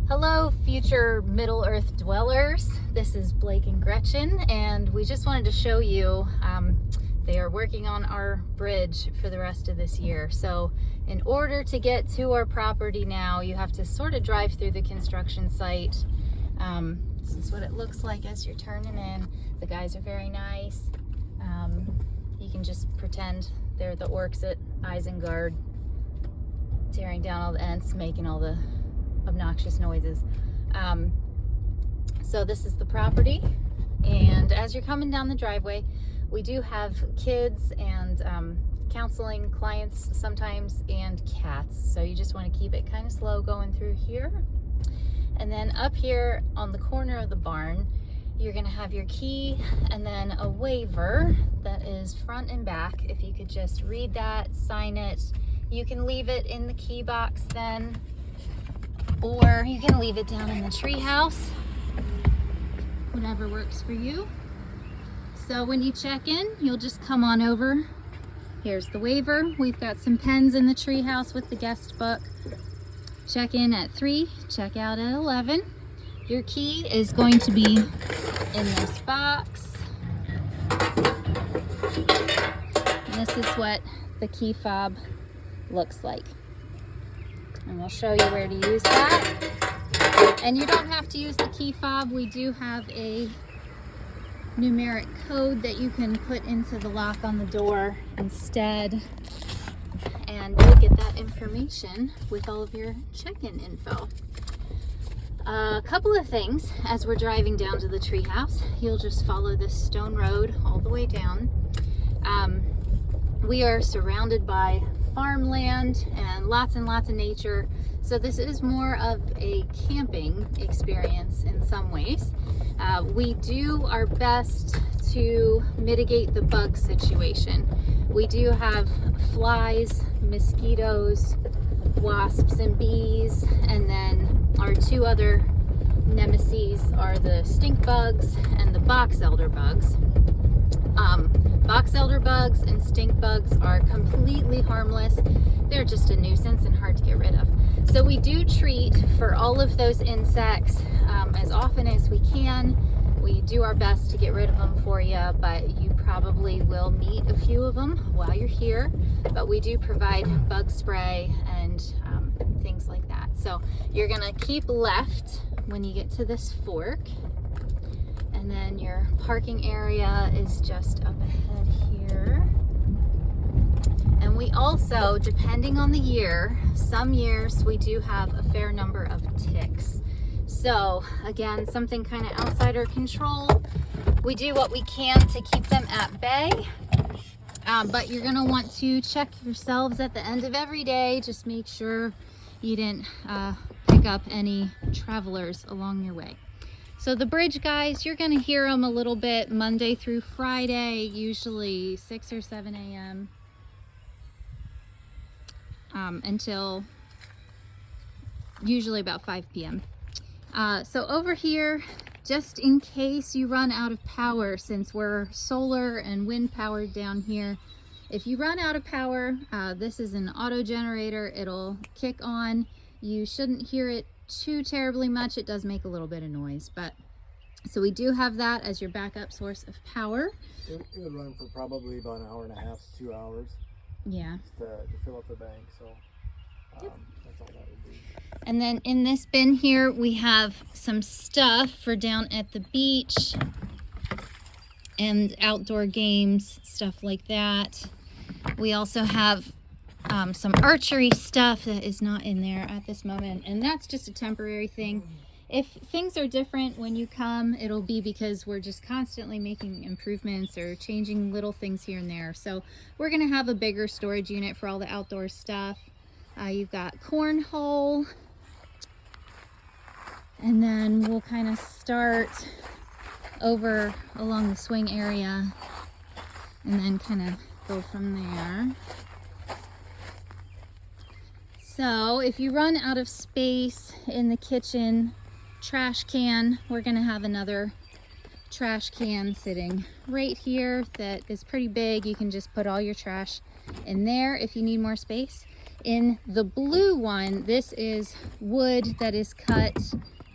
Hello, future Middle Earth dwellers. This is Blake and Gretchen, and we just wanted to show you they are working on our bridge for the rest of this year. So in order to get to our property now, you have to sort of drive through the construction site. This is what it looks like as you're turning in. The guys are very nice. You can just pretend they're the orcs at Isengard, tearing down all the ends, making all the obnoxious noises. So this is the property, and as you're coming down the driveway, we do have kids and counseling clients sometimes, and cats, so you just want to keep it kind of slow going through here. And then up here on the corner of the barn, you're going to have your key and then a waiver that is front and back. If you could just read that, sign it. You can leave it in the key box then, or you can leave it down in the tree house, whatever works for you. So when you check in, you'll just come on over. Here's the waiver. We've got some pens in the tree house with the guest book. Check in at 3, check out at 11. Your key is going to be in this box. And this is what the key fob looks like. And we'll show you where to use that. And you don't have to use the key fob. We do have a numeric code that you can put into the lock on the door instead. And you'll get that information with all of your check-in info. A couple of things as we're driving down to the treehouse. You'll just follow this stone road all the way down. We are surrounded by farmland and lots of nature, so this is more of a camping experience in some ways. We do our best to mitigate the bug situation. We do have flies, mosquitoes, wasps, and bees, and then our two other nemesis are the stink bugs and the box elder bugs. Box elder bugs and stink bugs are completely harmless. They're just a nuisance and hard to get rid of. So we do treat for all of those insects as often as we can. We do our best to get rid of them for you, but you probably will meet a few of them while you're here. But we do provide bug spray and things like that. So you're gonna keep left when you get to this fork. And then your parking area is just up ahead here. And we also, depending on the year, some years we do have a fair number of ticks. So again, something kind of outside our control. We do what we can to keep them at bay. But you're gonna want to check yourselves at the end of every day. Just make sure you didn't pick up any travelers along your way. So the bridge, guys, you're gonna hear them a little bit Monday through Friday, usually 6 or 7 a.m. Until usually about 5 p.m. So over here, just in case you run out of power, since we're solar and wind powered down here, if you run out of power, this is an auto generator. It'll kick on. You shouldn't hear it too terribly much. It does make a little bit of noise, but so we do have that as your backup source of power. It would run for probably about an hour and a half to 2 hours. Yeah. Just to fill up the bank, so Yep. That's all that would be. And then in this bin here, we have some stuff for down at the beach and outdoor games, stuff like that. We also have some archery stuff that is not in there at this moment, and that's just a temporary thing. If things are different when you come, it'll be because we're just constantly making improvements or changing little things here and there. So we're gonna have a bigger storage unit for all the outdoor stuff. You've got cornhole, and then we'll kind of start over along the swing area and then kind of go from there. So if you run out of space in the kitchen trash can, we're gonna have another trash can sitting right here that is pretty big. You can just put all your trash in there if you need more space. In the blue one, this is wood that is cut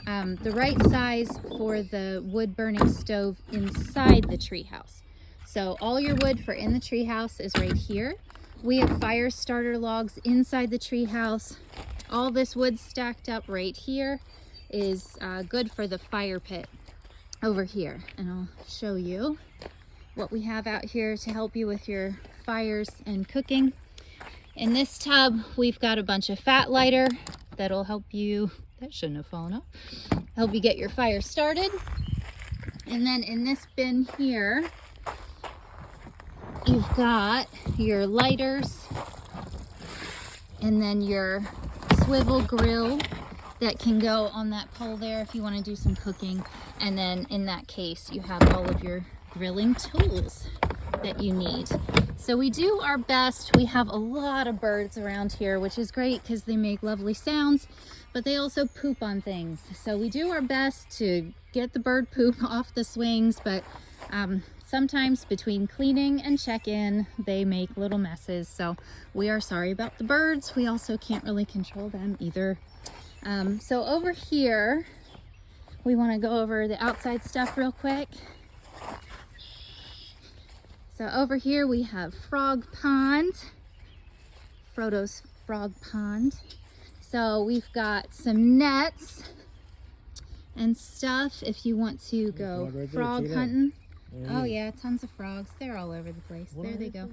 the right size for the wood burning stove inside the treehouse. So all your wood for in the treehouse is right here. We have fire starter logs inside the treehouse. All this wood stacked up right here is good for the fire pit over here. And I'll show you what we have out here to help you with your fires and cooking. In this tub, we've got a bunch of fat lighter that'll help you, that shouldn't have fallen off, help you get your fire started. And then in this bin here, you've got your lighters and then your swivel grill that can go on that pole there if you want to do some cooking. And then in that case, you have all of your grilling tools that you need. So we do our best. We have a lot of birds around here, which is great because they make lovely sounds, but they also poop on things. So we do our best to get the bird poop off the swings, but sometimes between cleaning and check-in, they make little messes. So we are sorry about the birds. We also can't really control them either. So over here, we want to go over the outside stuff real quick. So over here we have Frog Pond, Frodo's Frog Pond. So we've got some nets and stuff if you want to go frog hunting. Oh yeah, tons of frogs. They're all over the place. There they go.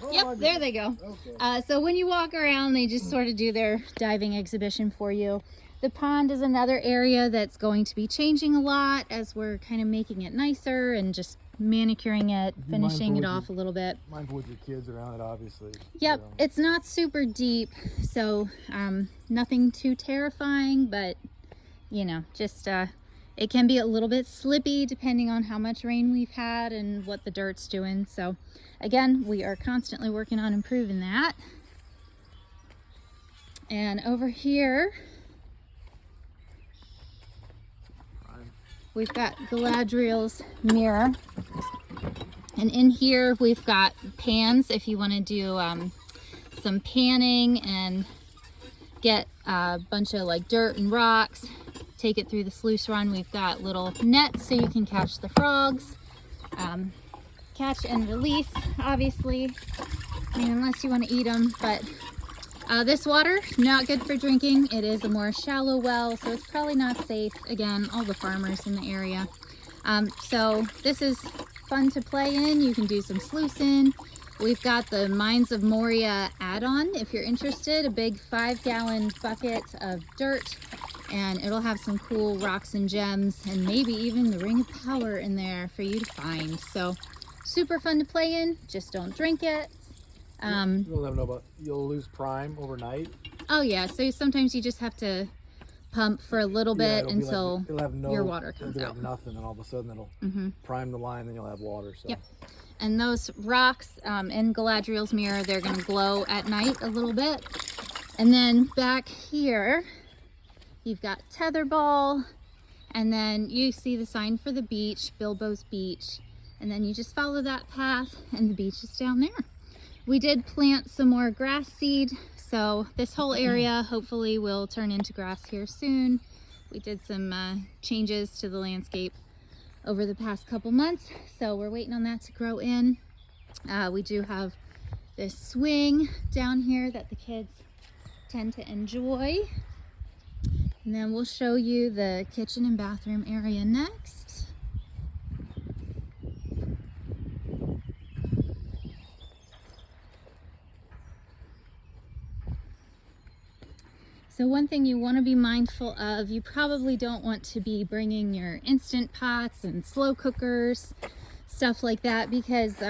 Yep, there they go. Okay. So when you walk around, they just sort of do their diving exhibition for you. The pond is another area that's going to be changing a lot as we're kind of making it nicer and just manicuring it, finishing it off a little bit. Mindful with your kids around it, obviously. Yep, it's not super deep, so nothing too terrifying, but you know, just it can be a little bit slippy depending on how much rain we've had and what the dirt's doing. So again, we are constantly working on improving that. And over here, we've got Galadriel's mirror. And in here, we've got pans if you want to do some panning and get a bunch of like dirt and rocks. Take it through the sluice run. We've got little nets so you can catch the frogs. Catch and release, obviously. I mean, unless you want to eat them. But this water, not good for drinking. It is a more shallow well, so it's probably not safe. Again, all the farmers in the area. So this is fun to play in. You can do some sluicing. We've got the Mines of Moria add-on if you're interested. A big 5-gallon bucket of dirt. And it'll have some cool rocks and gems and maybe even the Ring of Power in there for you to find. So super fun to play in, just don't drink it. You'll never know about, you'll lose prime overnight. Oh yeah, so sometimes you just have to pump for a little bit until your water comes out. Nothing, and all of a sudden it'll prime the line, then you'll have water. So. Yep. And those rocks in Galadriel's mirror, they're gonna glow at night a little bit. And then back here, you've got tetherball, and then you see the sign for the beach, Bilbo's Beach, and then you just follow that path and the beach is down there. We did plant some more grass seed, so this whole area hopefully will turn into grass here soon. We did some changes to the landscape over the past couple months, so we're waiting on that to grow in. We do have this swing down here that the kids tend to enjoy. And then we'll show you the kitchen and bathroom area next. So one thing you want to be mindful of, you probably don't want to be bringing your Instant Pots and slow cookers, stuff like that, because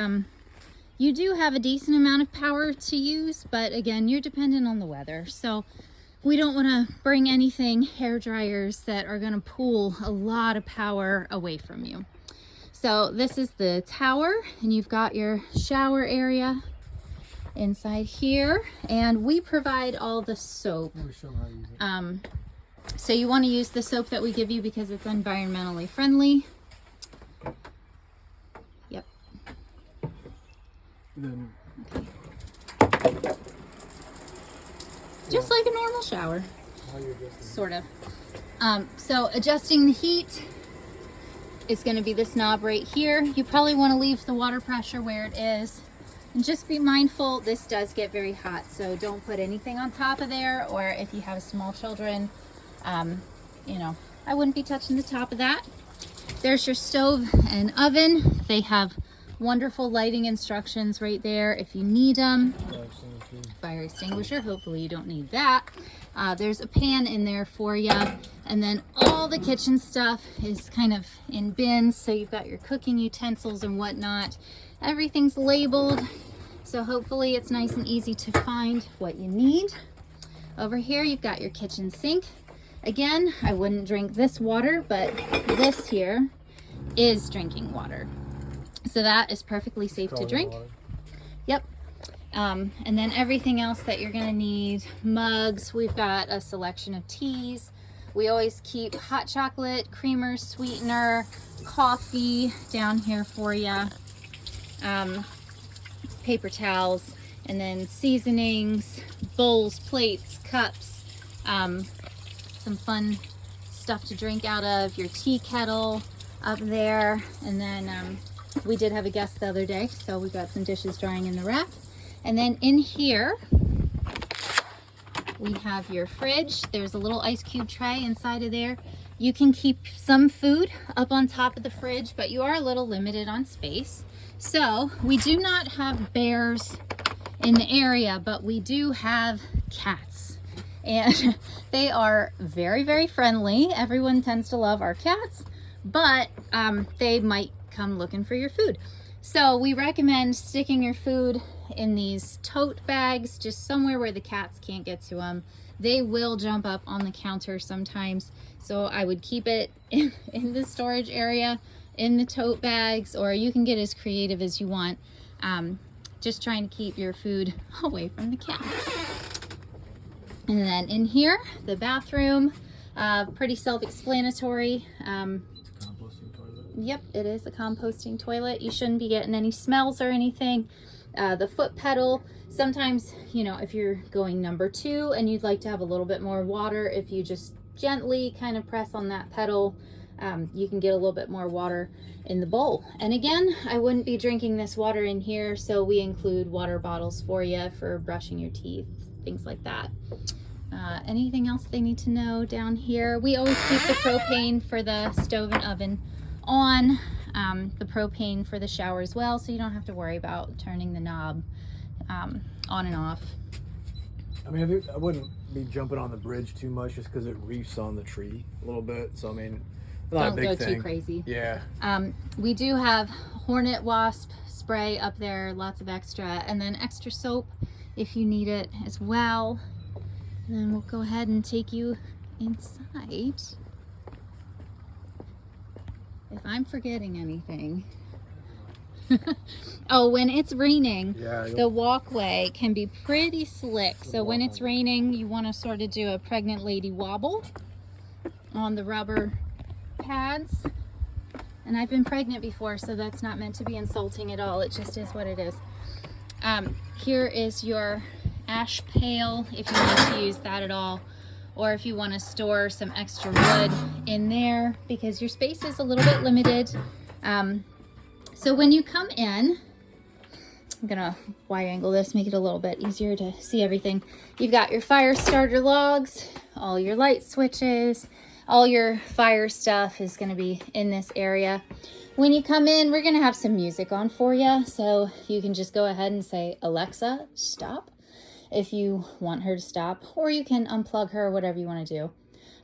you do have a decent amount of power to use, but again, you're dependent on the weather. So we don't want to bring anything, hair dryers, that are going to pull a lot of power away from you. So this is the tower, and you've got your shower area inside here, and we provide all the soap. Let me show them how to use it. So you want to use the soap that we give you because it's environmentally friendly. Yep. Then just like a normal shower, How you adjusting? sort of. So adjusting the heat is going to be this knob right here. You probably want to leave the water pressure where it is. And just be mindful, this does get very hot, so don't put anything on top of there, or if you have small children, you know, I wouldn't be touching the top of that. There's your stove and oven. They have wonderful lighting instructions right there if you need them. Fire extinguisher, hopefully you don't need that. There's a pan in there for you, and then all the kitchen stuff is kind of in bins, so you've got your cooking utensils and whatnot. Everything's labeled, so hopefully it's nice and easy to find what you need. Over here you've got your kitchen sink. Again, I wouldn't drink this water, but this here is drinking water, so that is perfectly safe to drink. Yep. And then everything else that you're gonna need, mugs, we've got a selection of teas. We always keep hot chocolate, creamer, sweetener, coffee down here for you, paper towels, and then seasonings, bowls, plates, cups, some fun stuff to drink out of, your tea kettle up there. And then we did have a guest the other day, so we got some dishes drying in the rack. And then in here, we have your fridge. There's a little ice cube tray inside of there. You can keep some food up on top of the fridge, but you are a little limited on space. So we do not have bears in the area, but we do have cats. And they are very, very friendly. Everyone tends to love our cats, but they might come looking for your food. So we recommend sticking your food in these tote bags, just somewhere where the cats can't get to them. They will jump up on the counter sometimes, so I would keep it in the storage area, in the tote bags, or you can get as creative as you want. Just trying to keep your food away from the cats. And then in here, the bathroom, pretty self-explanatory. Yep, it is a composting toilet. You shouldn't be getting any smells or anything. The foot pedal, sometimes, you know, if you're going number 2 and you'd like to have a little bit more water, if you just gently kind of press on that pedal, you can get a little bit more water in the bowl. And again, I wouldn't be drinking this water in here, so we include water bottles for you for brushing your teeth, things like that. Anything else they need to know down here? We always keep the propane for the stove and oven on, the propane for the shower as well, so you don't have to worry about turning the knob on and off. I mean, I wouldn't be jumping on the bridge too much just because it reefs on the tree a little bit. So I mean, not a big thing. Don't go too crazy. Yeah. We do have hornet wasp spray up there, lots of extra, and then extra soap if you need it as well. And then we'll go ahead and take you inside. If I'm forgetting anything. Oh, when it's raining, the walkway can be pretty slick. So when it's raining, you want to sort of do a pregnant lady wobble on the rubber pads. And I've been pregnant before, so that's not meant to be insulting at all. It just is what it is. Here is your ash pail if you need to use that at all, or if you want to store some extra wood in there because your space is a little bit limited. So when you come in, I'm gonna wide angle this, make it a little bit easier to see everything. You've got your fire starter logs, all your light switches, all your fire stuff is gonna be in this area. When you come in, we're gonna have some music on for you, so you can just go ahead and say, Alexa, stop, if you want her to stop, or you can unplug her, whatever you want to do.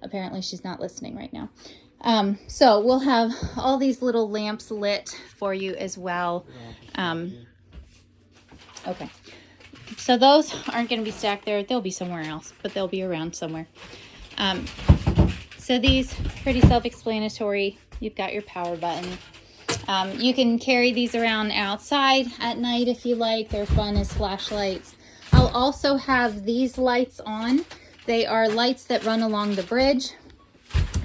Apparently she's not listening right now. So we'll have all these little lamps lit for you as well. Okay, so those aren't going to be stacked there. They'll be somewhere else, but they'll be around somewhere. So these, pretty self-explanatory. You've got your power button. You can carry these around outside at night if you like. They're fun as flashlights. I'll also have these lights on. They are lights that run along the bridge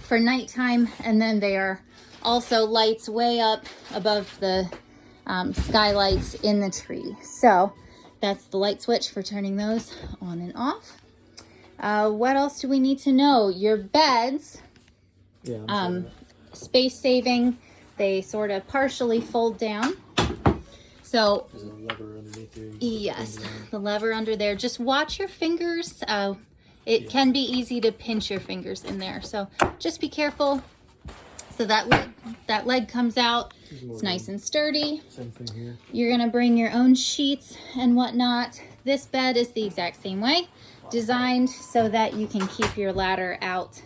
for nighttime, and then they are also lights way up above the skylights in the tree. So that's the light switch for turning those on and off. What else do we need to know? Your beds, Yeah. space saving. They sort of partially fold down. So There's a lever underneath there. yes, the lever under there. Just watch your fingers. It can be easy to pinch your fingers in there. So just be careful. So that leg comes out. It's nice and sturdy. Same thing here. You're gonna bring your own sheets and whatnot. This bed is the exact same way, designed so that you can keep your ladder out.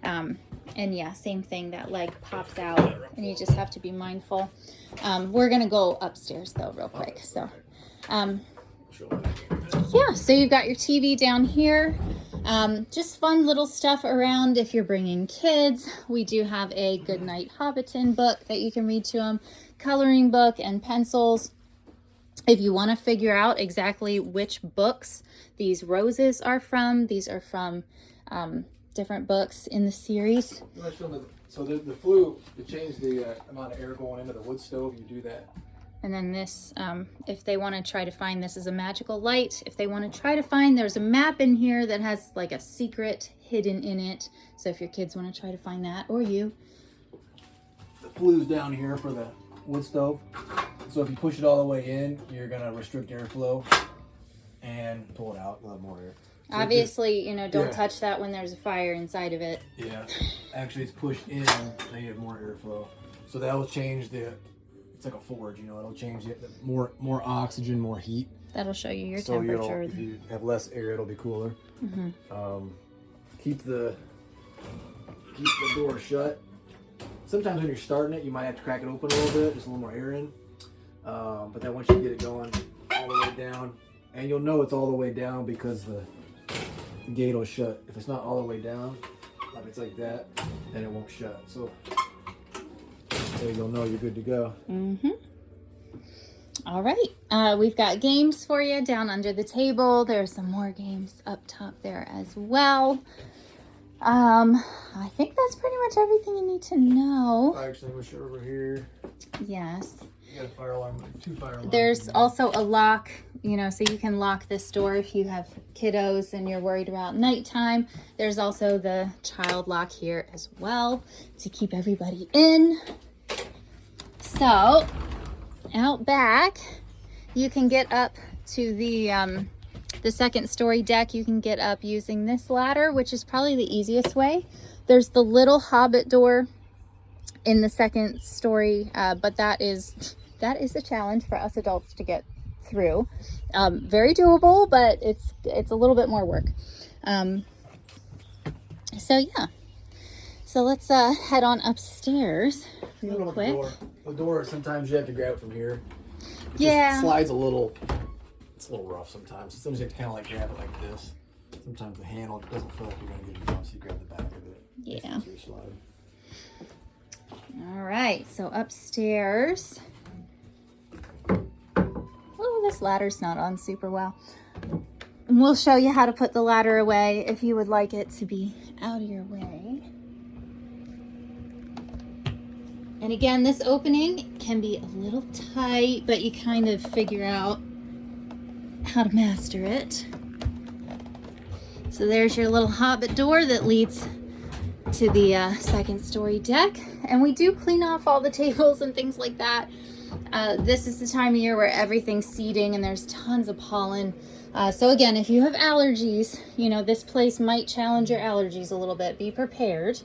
And yeah, same thing, that leg pops out and you just have to be mindful. We're gonna go upstairs though real quick. So yeah, so you've got your TV down here. Just fun little stuff around if you're bringing kids. We do have a Goodnight Hobbiton book that you can read to them, coloring book and pencils. If you want to figure out exactly which books these roses are from, these are from different books in the series. So the flue, to change the amount of air going into the wood stove, you do that. And then this, if they want to try to find, this is a magical light. If they want to try to find, there's a map in here that has like a secret hidden in it. So if your kids want to try to find that, or you. The flue's down here for the wood stove. So if you push it all the way in, you're going to restrict airflow and pull it out. You'll have more air. So obviously, don't touch that when there's a fire inside of it. Yeah. Actually, it's pushed in, then you have more airflow. So that will change it's like a forge, it'll change it. More oxygen, more heat. That'll show you your so temperature. If you have less air, it'll be cooler. Mm-hmm. Keep the door shut. Sometimes when you're starting it, you might have to crack it open a little bit, just a little more air in. But then once you get it going all the way down, and you'll know it's all the way down because the gate will shut. If it's not all the way down, like it's like that, then it won't shut. So you'll know you're good to go. Mm-hmm. All right. We've got games for you down under the table. There's some more games up top there as well. I think that's pretty much everything you need to know. Fire extinguisher over here. Yes. You got a fire alarm, 2 fire alarms. There's also a lock, so you can lock this door if you have kiddos and you're worried about nighttime. There's also the child lock here as well to keep everybody in. So, out back, you can get up to the second story deck. You can get up using this ladder, which is probably the easiest way. There's the little hobbit door in the second story, but that is a challenge for us adults to get through. Very doable, but it's a little bit more work. So yeah. So let's head on upstairs real quick. The door, sometimes you have to grab it from here. It just slides it's a little rough sometimes. Sometimes you have to kind of like grab it like this. Sometimes the handle doesn't feel like you're going to get it down, so you grab the back of it. Yeah. All right, so upstairs. Oh, this ladder's not on super well. And we'll show you how to put the ladder away if you would like it to be out of your way. And again, this opening can be a little tight, but you kind of figure out how to master it. So there's your little hobbit door that leads to the second story deck. And we do clean off all the tables and things like that. This is the time of year where everything's seeding and there's tons of pollen. So again, if you have allergies, this place might challenge your allergies a little bit. Be prepared.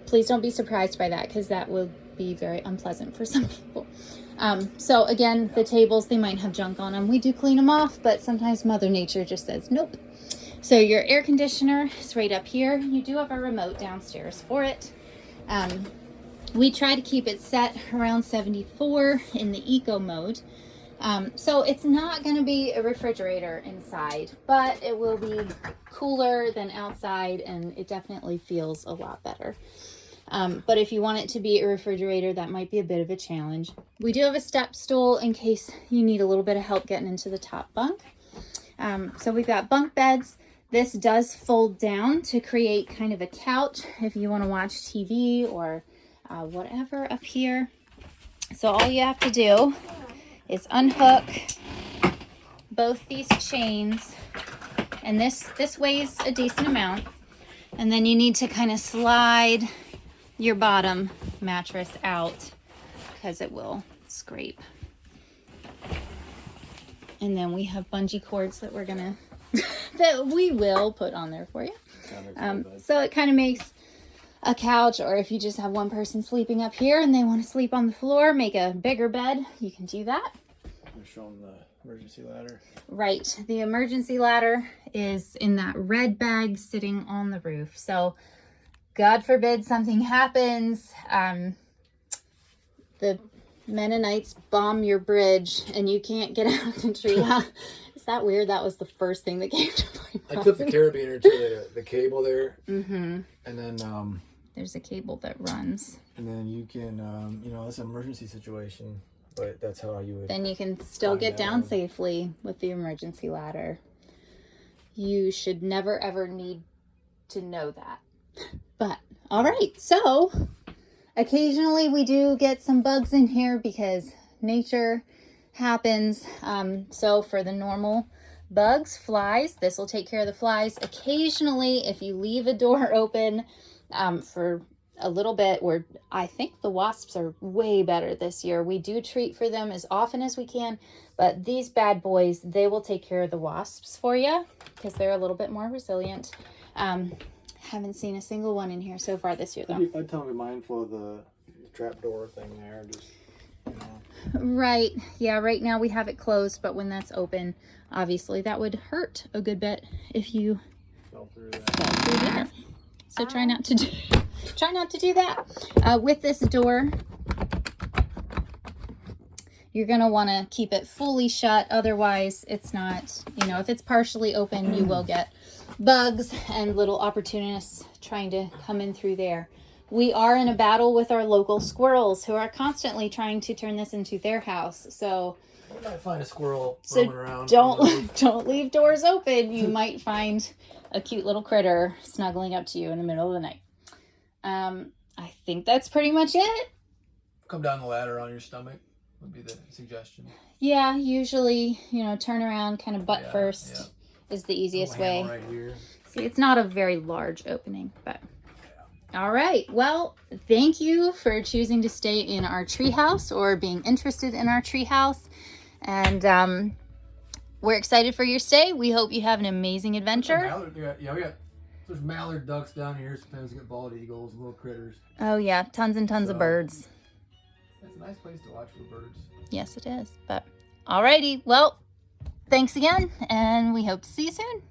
Please don't be surprised by that, because that will be very unpleasant for some people. So again, the tables, they might have junk on them. We do clean them off, but sometimes Mother Nature just says nope. So your air conditioner is right up here. You do have a remote downstairs for it. We try to keep it set around 74 in the eco mode. So it's not going to be a refrigerator inside, but it will be cooler than outside, and it definitely feels a lot better. But if you want it to be a refrigerator, that might be a bit of a challenge. We do have a step stool in case you need a little bit of help getting into the top bunk. So we've got bunk beds. This does fold down to create kind of a couch if you want to watch TV or whatever up here. So all you have to do is unhook both these chains And this weighs a decent amount. And then you need to kind of slide your bottom mattress out because it will scrape. And then we have bungee cords that we're gonna that we will put on there for you. So it kind of makes a couch, or if you just have one person sleeping up here and they want to sleep on the floor, make a bigger bed, you can do that. You're showing the emergency ladder. Right. The emergency ladder is in that red bag sitting on the roof. So God forbid something happens. The Mennonites bomb your bridge and you can't get out the tree. Is that weird? That was the first thing that came to my mind. I clipped the carabiner to the cable there. Mm-hmm. And then there's a cable that runs. And then you can, you know, it's an emergency situation, but that's how you would. Then you can still get down safely with the emergency ladder. You should never ever need to know that. But all right, so occasionally we do get some bugs in here because nature happens. So for the normal bugs, flies, this will take care of the flies. Occasionally, if you leave a door open for a little bit, where I think the wasps are way better this year. We do treat for them as often as we can, but these bad boys, they will take care of the wasps for you because they're a little bit more resilient. Haven't seen a single one in here so far this year, though. I'd tell them to be mindful of the trap door thing there. Just, you know. Right. Yeah, right now we have it closed, but when that's open, obviously that would hurt a good bit if you fell through there. So try not to do that. With this door, you're going to want to keep it fully shut. Otherwise, it's not, you know, if it's partially open, you will get bugs and little opportunists trying to come in through there. We are in a battle with our local squirrels who are constantly trying to turn this into their house. So you might find a squirrel roaming around. Don't leave doors open. You might find a cute little critter snuggling up to you in the middle of the night. I think that's pretty much it. Come down the ladder on your stomach would be the suggestion. Yeah, usually, you know, turn around kind of butt first is the easiest way. Right here. See, it's not a very large opening, but all right. Well, thank you for choosing to stay in our treehouse or being interested in our treehouse. And we're excited for your stay. We hope you have an amazing adventure. There's mallard ducks down here. Sometimes we get bald eagles, little critters. Oh yeah, tons and tons of birds. It's a nice place to watch for birds. Yes, it is. But alrighty. Well, thanks again, and we hope to see you soon.